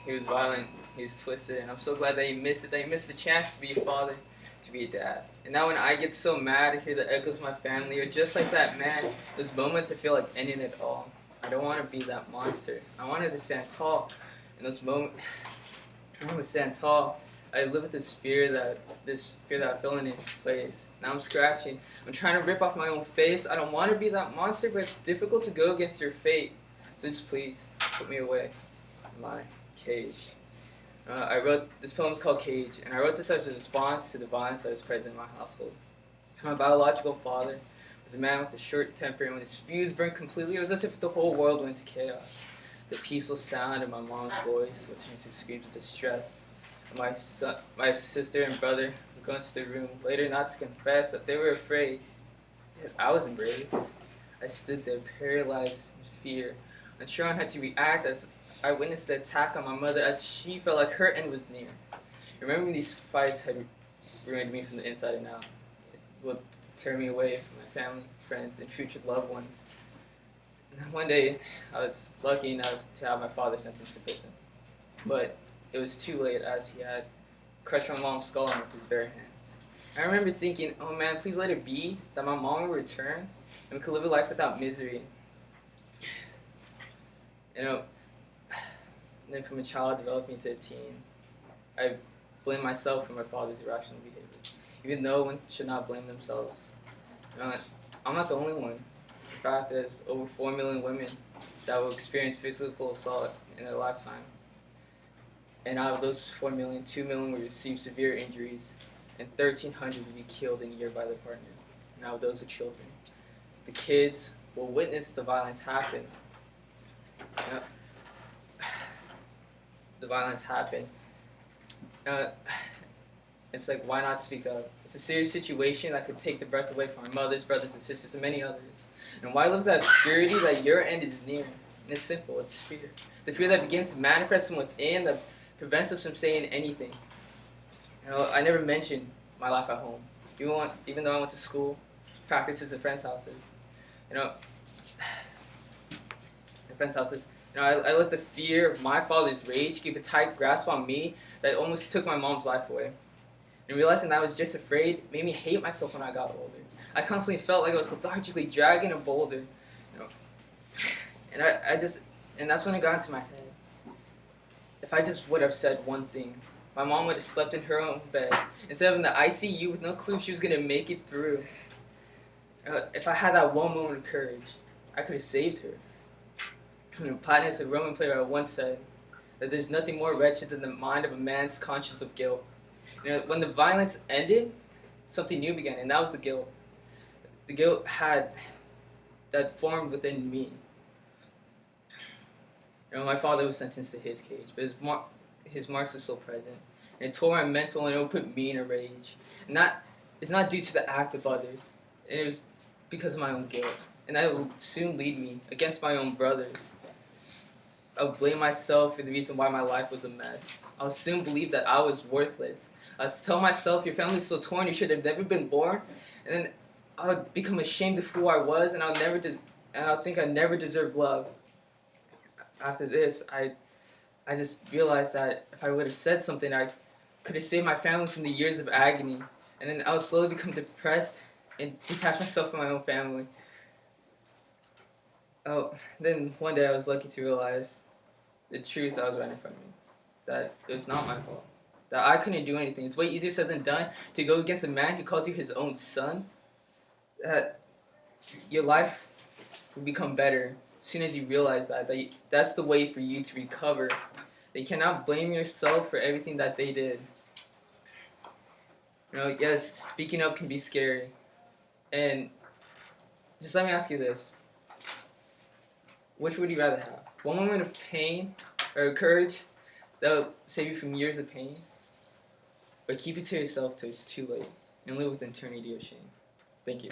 He was violent, he was twisted, and I'm so glad that he missed it, that he missed the chance to be a father, to be a dad. And now when I get so mad to hear the echoes of my family, or just like that man, those moments I feel like ending it all. I don't want to be that monster. I wanted to stand tall. In those moments, I want to stand tall. I live with this fear that I feel in its place. Now I'm scratching. I'm trying to rip off my own face. I don't want to be that monster, but it's difficult to go against your fate. So just please put me away in my cage. I wrote this poem is called Cage, and I wrote this as a response to the violence that was present in my household. My biological father was a man with a short temper, and when his fuse burned completely, it was as if the whole world went into chaos. The peaceful sound of my mom's voice would turn to screams of distress. My sister and brother would go into the room, later not to confess that they were afraid. Yet I wasn't brave. I stood there, paralyzed in fear, unsure on how to react as I witnessed the attack on my mother as she felt like her end was near. Remembering these fights had ruined me from the inside and out. It would tear me away from my family, friends, and future loved ones. And then one day, I was lucky enough to have my father sentenced to prison. But it was too late, as he had crushed my mom's skull in with his bare hands. I remember thinking, oh man, please let it be, that my mom would return, and we could live a life without misery. You know, and then from a child developing into a teen, I blame myself for my father's irrational behavior, even though one should not blame themselves. You know, I'm not the only one. In fact, there's over 4 million women that will experience physical assault in their lifetime. And out of those 4 million, 2 million will receive severe injuries, and 1,300 will be killed in a year by their partner. Now those are children. The kids will witness the violence happen. You know, the violence happen. It's like, why not speak up? It's a serious situation that could take the breath away from our mothers, brothers, and sisters, and many others. And why live with that obscurity that your end is near? And it's simple, it's fear. The fear that begins to manifest from within, that prevents us from saying anything. You know, I never mentioned my life at home. Even though I went to school, practices at friends' houses. You know, at friends' houses. You know, I let the fear of my father's rage keep a tight grasp on me that almost took my mom's life away. And realizing that I was just afraid made me hate myself when I got older. I constantly felt like I was lethargically dragging a boulder, you know. And that's when it got into my head. If I just would have said one thing, my mom would have slept in her own bed instead of in the ICU with no clue if she was gonna make it through. If I had that one moment of courage, I could have saved her. You know, Platonus, a Roman playwright, once said that there's nothing more wretched than the mind of a man's conscience of guilt. You know, when the violence ended, something new began, and that was the guilt. The guilt that formed within me. You know, my father was sentenced to his cage, but his marks were still present, and it tore my mental, and it would put me in a rage. And that is not due to the act of others, and it was because of my own guilt, and that will soon lead me against my own brothers. I would blame myself for the reason why my life was a mess. I would soon believe that I was worthless. I would tell myself, your family's so torn, you should have never been born. And then I would become ashamed of who I was, and I would think I never deserved love. After this, I just realized that if I would have said something, I could have saved my family from the years of agony. And then I would slowly become depressed and detach myself from my own family. Oh, then one day I was lucky to realize the truth that was right in front of me. That it was not my fault. That I couldn't do anything. It's way easier said than done to go against a man who calls you his own son. That your life will become better as soon as you realize that's the way for you to recover. That you cannot blame yourself for everything that they did. You know, yes, speaking up can be scary. And just let me ask you this. Which would you rather have? One moment of pain or courage that will save you from years of pain? Or keep it to yourself till it's too late and live with eternity of shame? Thank you.